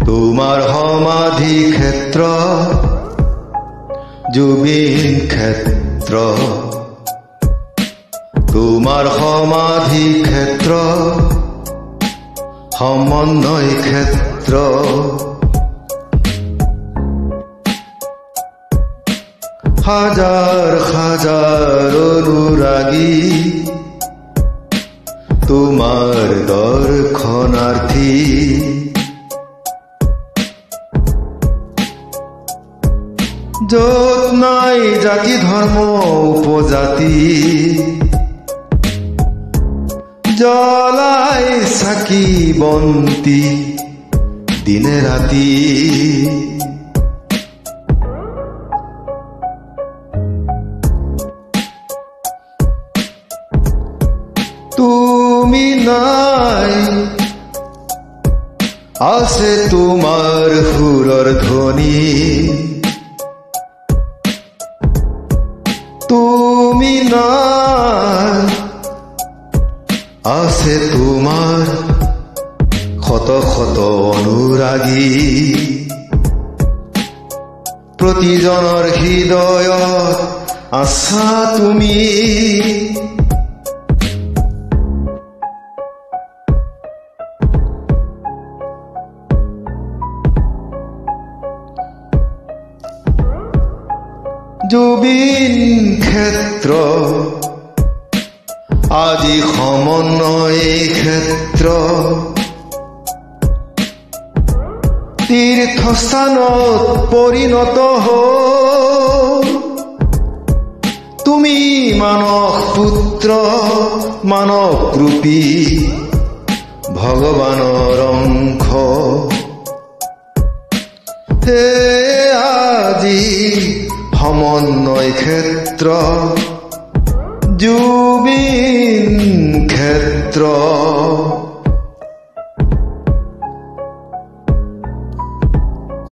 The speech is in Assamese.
তোমাৰ সমাধি ক্ষেত্ৰ জুবিন ক্ষেত্ৰ, তোমাৰ সমাধি ক্ষেত্ৰ সমন্বয় ক্ষেত্ৰ, হাজাৰ হাজাৰ অনুৰাগী তোমাৰ দৰ্শনাৰ্থী, যত নাই জাতি ধৰ্ম উপজাতি, জ্বলাই চাকি বন্তি দিনে ৰাতি, তুমি নাই আছে তোমাৰ সুৰৰ ধ্বনি, তুমি নাই আছে তোমাৰ শত শত অনুৰাগী, প্ৰতিজনৰ হৃদয়ত আছা তুমি, জুবিন ক্ষেত্ৰ আজি সমন্বয় ক্ষেত্ৰ, তীৰ্থস্থানত পৰিণত হ'ল তুমি মানস পুত্ৰ, মানৱ ৰূপী ভগৱানৰ অংশ, হে আজি সমন্বয় ক্ষেত্ৰ জুবিন ক্ষেত্ৰ।